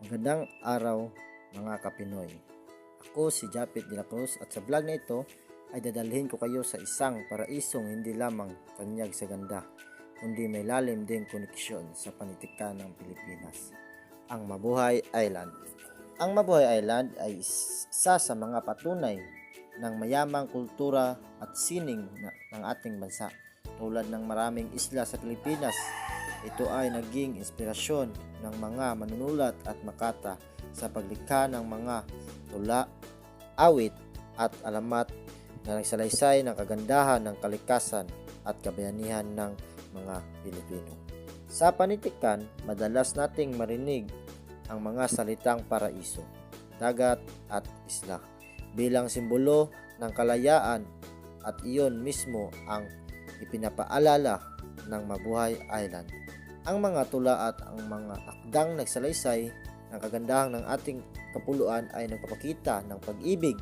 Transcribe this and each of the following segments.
Magandang araw mga Kapinoy. Ako si Japit de la Cruz at sa vlog na ito ay dadalhin ko kayo sa isang paraisong hindi lamang tanyag sa ganda, kundi may lalim ding koneksyon sa panitikan ng Pilipinas, ang Mabuhay Island. Ang Mabuhay Island ay isa sa mga patunay ng mayamang kultura at sining ng ating bansa. Tulad ng maraming isla sa Pilipinas, ito ay naging inspirasyon ng mga manunulat at makata sa paglikha ng mga tula, awit at alamat na nagsalaysay ng kagandahan ng kalikasan at kabayanihan ng mga Pilipino. Sa panitikan, madalas nating marinig ang mga salitang paraiso, dagat at isla bilang simbolo ng kalayaan, at iyon mismo ang ipinapaalala ng Mabuhay Island. Ang mga tula at ang mga akdang nagsalaysay ng kagandahan ng ating kapuluan ay nagpapakita ng pag-ibig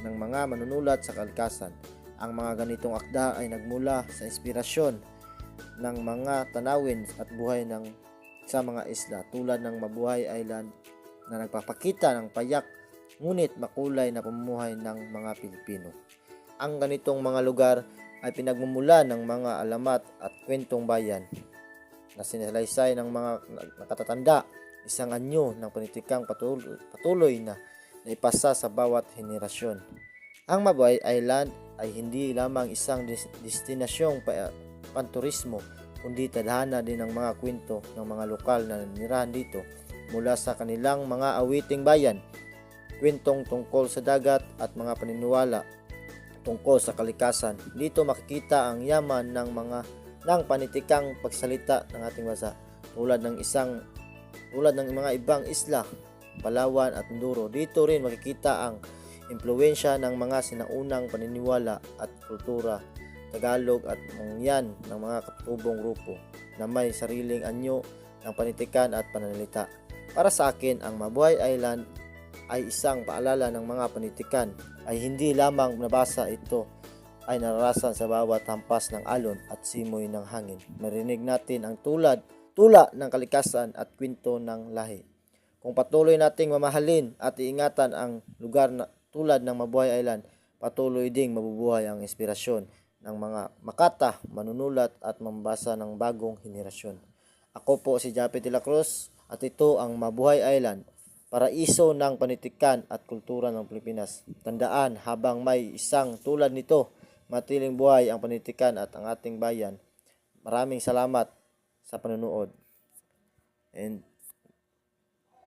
ng mga manunulat sa kalikasan. Ang mga ganitong akda ay nagmula sa inspirasyon ng mga tanawin at buhay sa mga isla tulad ng Mabuhay Island na nagpapakita ng payak ngunit makulay na pamumuhay ng mga Pilipino. Ang ganitong mga lugar ay pinagmumula ng mga alamat at kwentong bayan na sinalaysay ng mga nakatatanda, isang anyo ng panitikang patuloy na naipasa sa bawat henerasyon. Ang Mabuhay Island ay hindi lamang isang destinasyong panturismo, kundi tadhana din ng mga kwento ng mga lokal na nanirahan dito, mula sa kanilang mga awiting bayan, kwentong tungkol sa dagat at mga paniniwala tungkol sa kalikasan. Dito makikita ang yaman ng panitikang pagsalita ng ating bansa, tulad ng mga ibang isla, Palawan at Mindoro. Dito rin makikita ang impluwensya ng mga sinaunang paniniwala at kultura Tagalog at mangyan ng mga katutubong grupo na may sariling anyo ng panitikan at pananalita. Para sa akin, ang Mabuhay Island ay isang paalala ng mga panitikan ay hindi lamang nabasa, ito ay nararasan sa bawat hampas ng alon at simoy ng hangin. Marinig natin ang tula ng kalikasan at kwento ng lahi. Kung patuloy nating mamahalin at iingatan ang lugar na tulad ng Mabuhay Island, patuloy ding mabubuhay ang inspirasyon ng mga makata, manunulat at mambasa ng bagong henerasyon. Ako po si Japit de la Cruz at ito ang Mabuhay Island, paraiso ng panitikan at kultura ng Pilipinas. Tandaan, habang may isang tulad nito, matiling buhay ang panitikan at ang ating bayan. Maraming salamat sa panonood. And